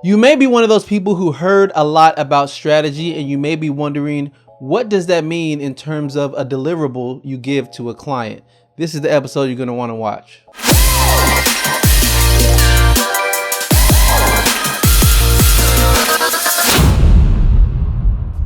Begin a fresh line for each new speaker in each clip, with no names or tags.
You may be one of those people who heard a lot about strategy, and you may be wondering, what does that mean in terms of a deliverable you give to a client? This is the episode you're going to want to watch.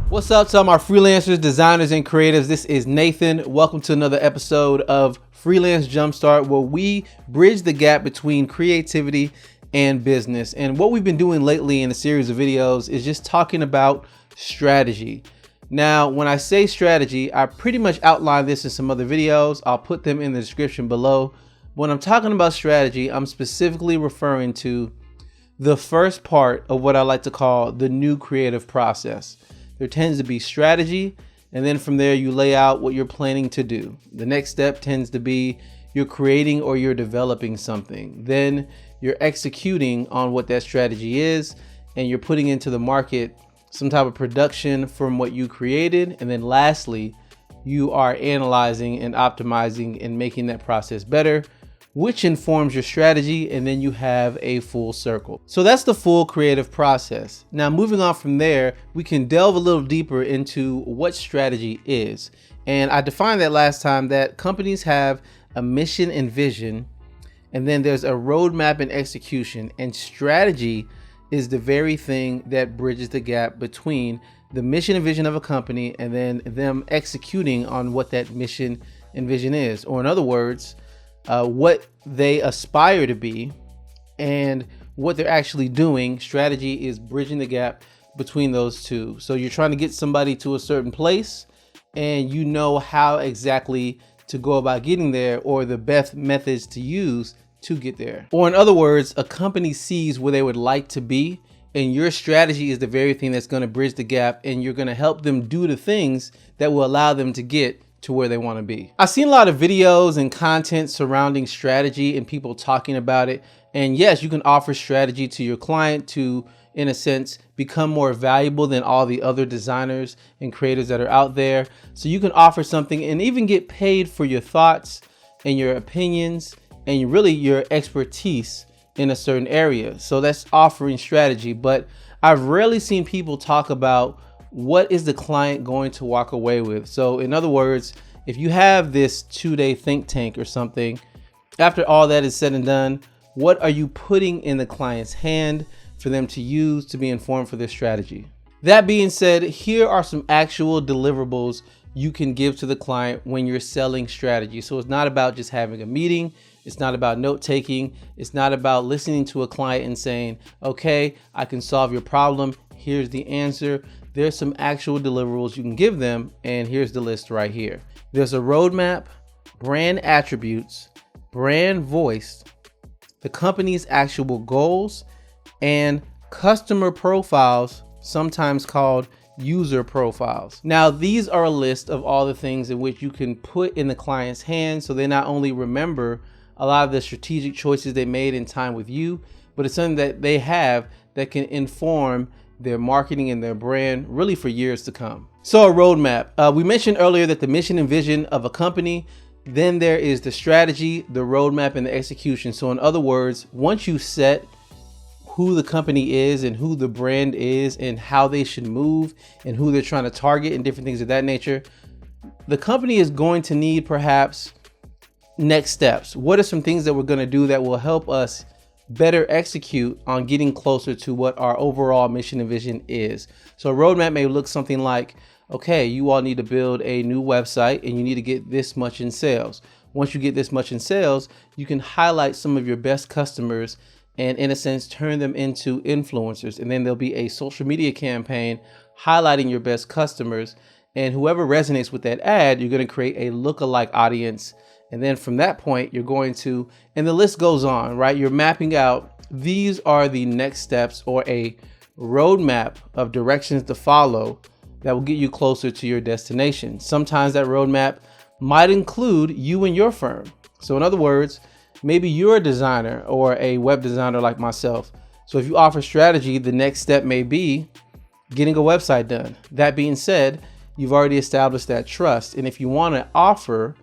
What's up to all my freelancers, designers, and creatives? This is Nathan. Welcome to another episode of Freelance Jumpstart, where we bridge the gap between creativity and business. And what we've been doing lately in a series of videos is just talking about strategy. Now, when I say strategy, I pretty much outlined this in some other videos. I'll put them in the description below. When I'm talking about strategy, I'm specifically referring to the first part of what I like to call the new creative process. There tends to be strategy, and then from there you lay out what you're planning to do. The next step tends to be you're creating or you're developing something. Then you're executing on what that strategy is, and you're putting into the market some type of production from what you created. And then lastly, you are analyzing and optimizing and making that process better, which informs your strategy, and then you have a full circle. So that's the full creative process. Now, moving on from there, we can delve a little deeper into what strategy is. And I defined that last time that companies have a mission and vision, and then there's a roadmap and execution, and strategy is the very thing that bridges the gap between the mission and vision of a company and then them executing on what that mission and vision is. Or in other words, what they aspire to be and what they're actually doing. Strategy is bridging the gap between those two. So you're trying to get somebody to a certain place, and you know how exactly to go about getting there, or the best methods to use to get there. Or in other words, a company sees where they would like to be, and your strategy is the very thing that's going to bridge the gap, and you're going to help them do the things that will allow them to get to where they want to be. I've seen a lot of videos and content surrounding strategy and people talking about it. And yes, you can offer strategy to your client to, in a sense, become more valuable than all the other designers and creators that are out there. So you can offer something and even get paid for your thoughts and your opinions and really your expertise in a certain area. So that's offering strategy. But I've rarely seen people talk about what is the client going to walk away with. So in other words, if you have this 2-day think tank or something, after all that is said and done, what are you putting in the client's hand for them to use to be informed for their strategy? That being said, here are some actual deliverables you can give to the client when you're selling strategy. So it's not about just having a meeting. It's not about note taking. It's not about listening to a client and saying, okay, I can solve your problem. Here's the answer. There's some actual deliverables you can give them, and here's the list right here. There's a roadmap, brand attributes, brand voice, the company's actual goals, and customer profiles, sometimes called user profiles. Now, these are a list of all the things in which you can put in the client's hands, so they not only remember a lot of the strategic choices they made in time with you, but it's something that they have that can inform their marketing and their brand really for years to come. So a roadmap. We mentioned earlier that the mission and vision of a company, then there is the strategy, the roadmap, and the execution. So in other words, once you set who the company is and who the brand is and how they should move and who they're trying to target and different things of that nature, the company is going to need perhaps next steps. What are some things that we're going to do that will help us better execute on getting closer to what our overall mission and vision is? So a roadmap may look something like, okay, you all need to build a new website and you need to get this much in sales. Once you get this much in sales, you can highlight some of your best customers and in a sense turn them into influencers. And then there'll be a social media campaign highlighting your best customers, and whoever resonates with that ad, you're going to create a lookalike audience. And then from that point, you're going to, and the list goes on, right? You're mapping out, these are the next steps or a roadmap of directions to follow that will get you closer to your destination. Sometimes that roadmap might include you and your firm. So in other words, maybe you're a designer or a web designer like myself. So if you offer strategy, the next step may be getting a website done. That being said, you've already established that trust. And if you want to offer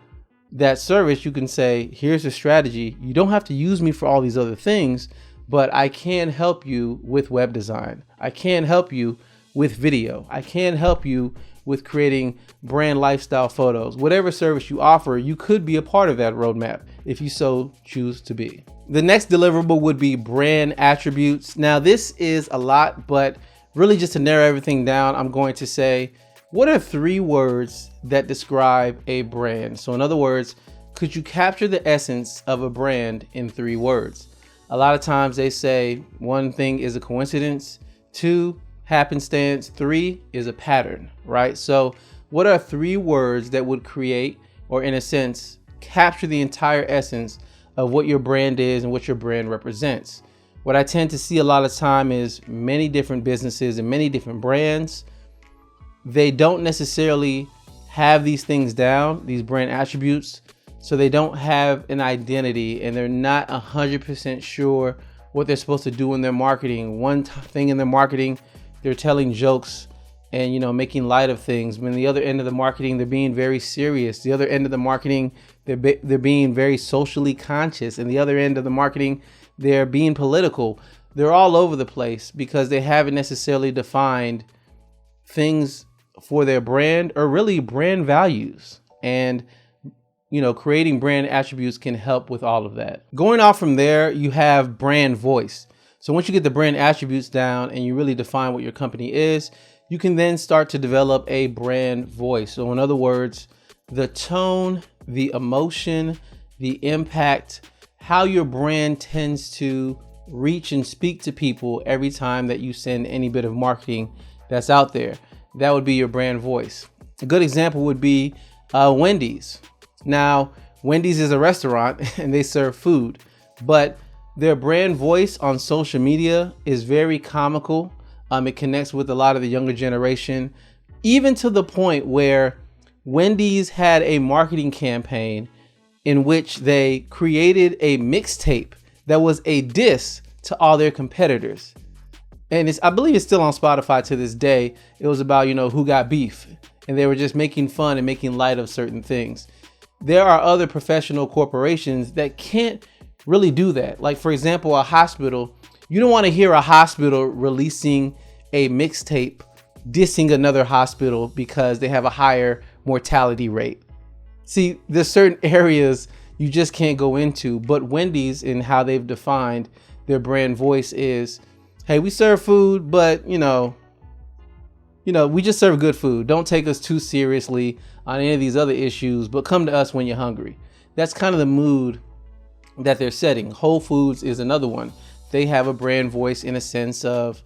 that service, you can say, here's the strategy. You don't have to use me for all these other things, but I can help you with web design. I can help you with video. I can help you with creating brand lifestyle photos. Whatever service you offer, you could be a part of that roadmap if you so choose to be. The next deliverable would be brand attributes. Now, this is a lot, but really just to narrow everything down, I'm going to say, what are 3 words that describe a brand? So in other words, could you capture the essence of a brand in 3 words? A lot of times they say 1 thing is a coincidence, 2, happenstance, 3 is a pattern, right? So what are 3 words that would create, or in a sense, capture the entire essence of what your brand is and what your brand represents? What I tend to see a lot of time is many different businesses and many different brands, they don't necessarily have these things down, these brand attributes. So they don't have an identity and they're not 100% sure what they're supposed to do in their marketing. One thing in their marketing, they're telling jokes and, making light of things. When the other end of the marketing, they're being very serious. The other end of the marketing, they're being very socially conscious. And the other end of the marketing, they're being political. They're all over the place because they haven't necessarily defined things for their brand or really brand values. And creating brand attributes can help with all of that. Going off from there, you have brand voice. So once you get the brand attributes down and you really define what your company is, you can then start to develop a brand voice. So in other words, the tone, the emotion, the impact, how your brand tends to reach and speak to people every time that you send any bit of marketing that's out there. That would be your brand voice. A good example would be Wendy's. Now, Wendy's is a restaurant and they serve food, but their brand voice on social media is very comical. It connects with a lot of the younger generation, even to the point where Wendy's had a marketing campaign in which they created a mixtape that was a diss to all their competitors. And I believe it's still on Spotify to this day. It was about, who got beef, and they were just making fun and making light of certain things. There are other professional corporations that can't really do that. Like, for example, a hospital. You don't want to hear a hospital releasing a mixtape dissing another hospital because they have a higher mortality rate. See, there's certain areas you just can't go into, but Wendy's, in how they've defined their brand voice, is, hey, we serve food, but we just serve good food. Don't take us too seriously on any of these other issues, but come to us when you're hungry. That's kind of the mood that they're setting. Whole Foods is another one. They have a brand voice in a sense of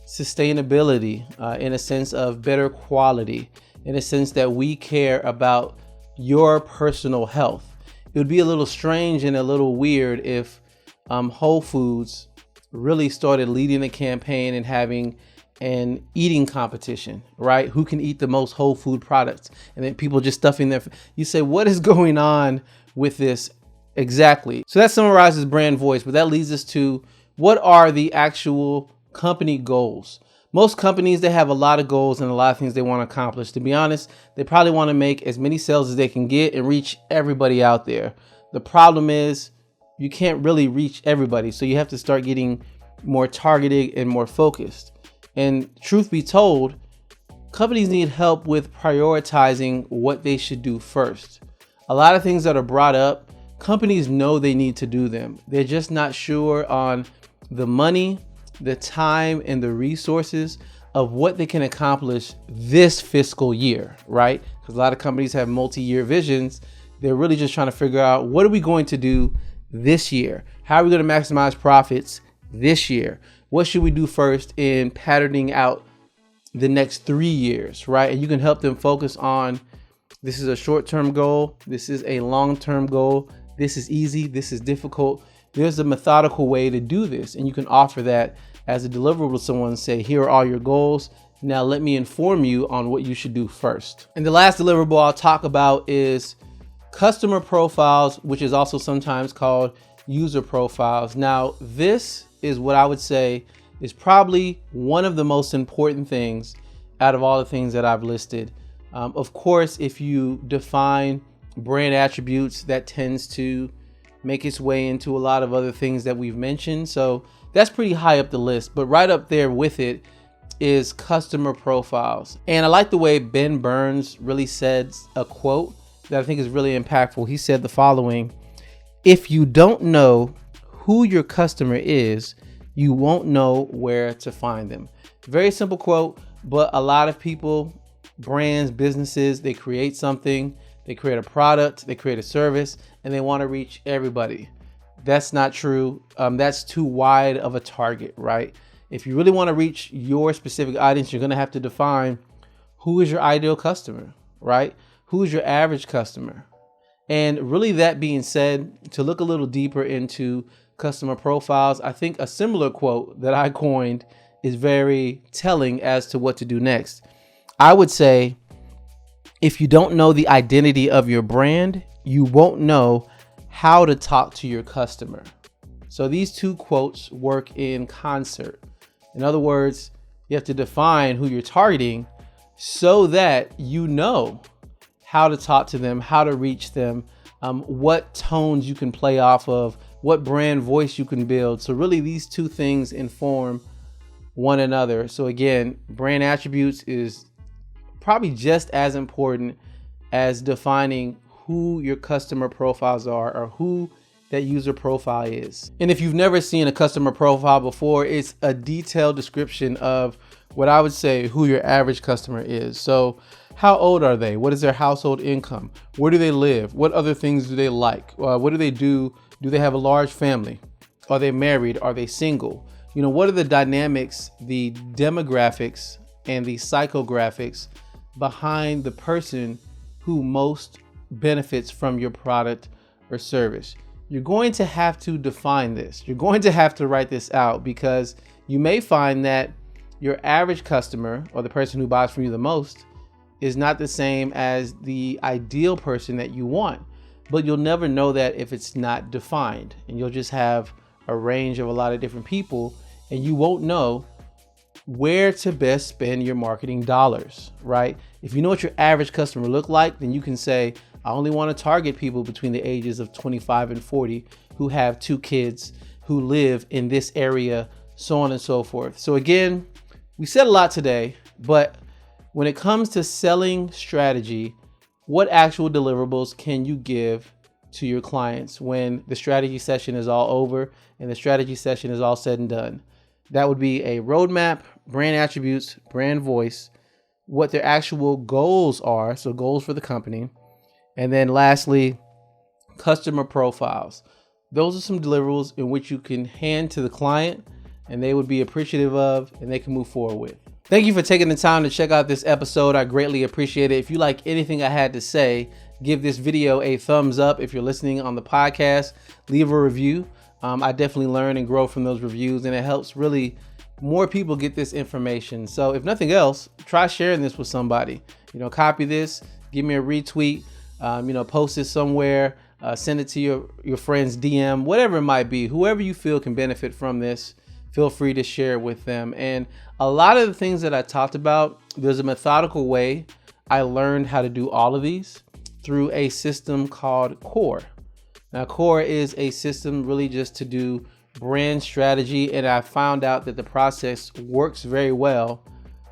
sustainability, in a sense of better quality, in a sense that we care about your personal health. It would be a little strange and a little weird if Whole Foods really started leading a campaign and having an eating competition, right? Who can eat the most whole food products? And then people just stuffing their, you say, what is going on with this exactly? So that summarizes brand voice, but that leads us to, what are the actual company goals? Most companies, they have a lot of goals and a lot of things they want to accomplish. To be honest, they probably want to make as many sales as they can get and reach everybody out there. The problem is you can't really reach everybody. So you have to start getting more targeted and more focused. And truth be told, companies need help with prioritizing what they should do first. A lot of things that are brought up, companies know they need to do them. They're just not sure on the money, the time, and the resources of what they can accomplish this fiscal year, right? Because a lot of companies have multi-year visions. They're really just trying to figure out, what are we going to do this year? How are we going to maximize profits this year? What should we do first in patterning out the next 3 years, right? And you can help them focus on, this is a short-term goal. This is a long-term goal. This is easy. This is difficult. There's a methodical way to do this. And you can offer that as a deliverable to someone and say, here are all your goals. Now let me inform you on what you should do first. And the last deliverable I'll talk about is customer profiles, which is also sometimes called user profiles. Now, this is what I would say is probably one of the most important things out of all the things that I've listed. Of course, if you define brand attributes, that tends to make its way into a lot of other things that we've mentioned. So that's pretty high up the list, but right up there with it is customer profiles. And I like the way Ben Burns really said a quote that I think is really impactful. He said the following: if you don't know who your customer is, you won't know where to find them. Very simple quote, but a lot of people, brands, businesses, they create something, they create a product, they create a service, and they want to reach everybody. That's not true. That's too wide of a target, right? If you really want to reach your specific audience, you're going to have to define who is your ideal customer, right? Who is your average customer? And really, that being said, to look a little deeper into customer profiles, I think a similar quote that I coined is very telling as to what to do next. I would say, if you don't know the identity of your brand, you won't know how to talk to your customer. So these two quotes work in concert. In other words, you have to define who you're targeting so that you know how to talk to them, how to reach them, what tones you can play off of, what brand voice you can build. So really, these two things inform one another. So again, brand attributes is probably just as important as defining who your customer profiles are, or who that user profile is. And if you've never seen a customer profile before, it's a detailed description of what I would say who your average customer is. So how old are they? What is their household income? Where do they live? What other things do they like? What do they do? Do they have a large family? Are they married? Are they single? You know, what are the dynamics, the demographics, and the psychographics behind the person who most benefits from your product or service? You're going to have to define this. You're going to have to write this out, because you may find that your average customer, or the person who buys from you the most, is not the same as the ideal person that you want. But you'll never know that if it's not defined, and you'll just have a range of a lot of different people, and you won't know where to best spend your marketing dollars, right? If you know what your average customer look like, then you can say, I only want to target people between the ages of 25 and 40 who have 2 kids, who live in this area, so on and so forth. So again, we said a lot today, but when it comes to selling strategy, what actual deliverables can you give to your clients when the strategy session is all over and the strategy session is all said and done? That would be a roadmap, brand attributes, brand voice, what their actual goals are, so goals for the company. And then lastly, customer profiles. Those are some deliverables in which you can hand to the client and they would be appreciative of and they can move forward with. Thank you for taking the time to check out this episode. I greatly appreciate it. If you like anything I had to say, give this video a thumbs up. If you're listening on the podcast, leave a review. I definitely learn and grow from those reviews, and it helps really more people get this information. So if nothing else, try sharing this with somebody. Copy this, give me a retweet, post it somewhere, send it to your friend's DM, whatever it might be. Whoever you feel can benefit from this, feel free to share it with them. And a lot of the things that I talked about, there's a methodical way I learned how to do all of these through a system called CORE. Now, CORE is a system really just to do brand strategy, and I found out that the process works very well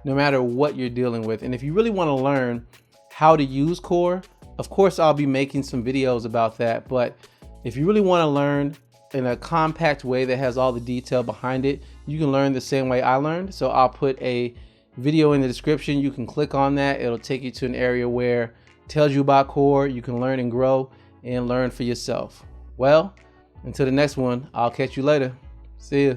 no matter what you're dealing with. And if you really want to learn how to use CORE, of course, I'll be making some videos about that. But if you really want to learn in a compact way that has all the detail behind it, you can learn the same way I learned. So I'll put a video in the description. You can click on that. It'll take you to an area where it tells you about CORE. You can learn and grow and learn for yourself. Well, until the next one, I'll catch you later. See ya.